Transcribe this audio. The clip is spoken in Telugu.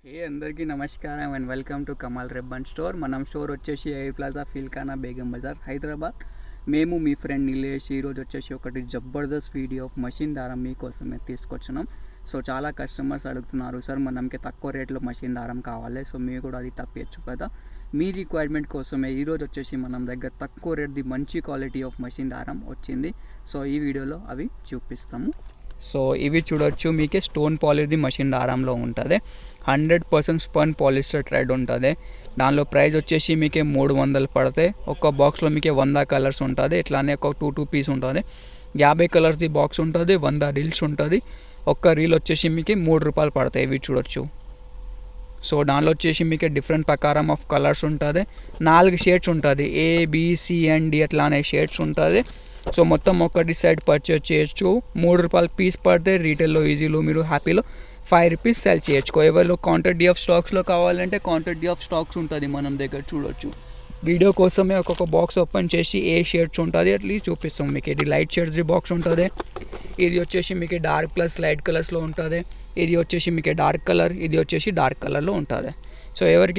అందరికీ నమస్కారం and welcome to Kamal రెబ్బన్ store. మనం స్టోర్ వచ్చేసి ఎయిర్ ప్లాజా, ఫిల్కానా, బేగం బజార్, హైదరాబాద్. మేము మీ ఫ్రెండ్ నిలేష్ ఈరోజు వచ్చేసి ఒకటి జబర్దస్త్ వీడియో మషిన్ దారం మీకోసమే తీసుకొచ్చినాం. సో చాలా కస్టమర్స్ అడుగుతున్నారు, సార్ మనకి తక్కువ రేట్లో మషిన్ దారం కావాలి, సో మీరు కూడా అది తప్పచ్చు కదా. మీ రిక్వైర్మెంట్ కోసమే ఈరోజు వచ్చేసి మనం దగ్గర తక్కువ రేట్ది మంచి క్వాలిటీ ఆఫ్ మషిన్ దారం వచ్చింది. సో ఈ వీడియోలో అవి చూపిస్తాము. సో ఇవి చూడొచ్చు, మీకే స్టోన్ పాలిష్ది మషిన్ దారంలో ఉంటుంది. 100% స్పన్ పాలిస్టర్ థ్రెడ్ ఉంటుంది. దానిలో ప్రైస్ వచ్చేసి మీకే 300 పడతాయి. ఒక బాక్స్లో మీకే 100 కలర్స్ ఉంటుంది. ఇట్లానే ఒక 2 పీస్ ఉంటుంది. 50 కలర్స్ది బాక్స్ ఉంటుంది. 100 రీల్స్ ఉంటుంది. ఒక్క రీల్ వచ్చేసి మీకు 3 రూపాయలు పడతాయి. ఇవి చూడొచ్చు. సో దానిలో వచ్చేసి మీకు డిఫరెంట్ ప్రకారం ఆఫ్ కలర్స్ ఉంటుంది. 4 షేడ్స్ ఉంటుంది. ABCD అట్లానే షేడ్స్ ఉంటుంది. సో మొత్తం ఒకటి సైడ్ పర్చేజ్ చేయొచ్చు. 3 రూపాయలు పీస్ పడితే రీటైల్లో ఈజీలో మీరు హ్యాపీలో 5 రూపీస్ సెల్ చేయొచ్చు. ఎవరిలో క్వాంటిటీ ఆఫ్ స్టాక్స్లో కావాలంటే క్వాంటిటీ ఆఫ్ స్టాక్స్ ఉంటుంది మనం దగ్గర చూడొచ్చు. వీడియో కోసమే ఒక్కొక్క బాక్స్ ఓపెన్ చేసి ఏ షేడ్స్ ఉంటుంది అట్లా చూపిస్తాం మీకు. ఇది లైట్ షేడ్స్ది బాక్స్ ఉంటుంది. ఇది వచ్చేసి మీకు డార్క్ ప్లస్ లైట్ కలర్స్లో ఉంటుంది. ఇది వచ్చేసి మీకు డార్క్ కలర్, ఇది వచ్చేసి డార్క్ కలర్లో ఉంటుంది. సో ఎవరికి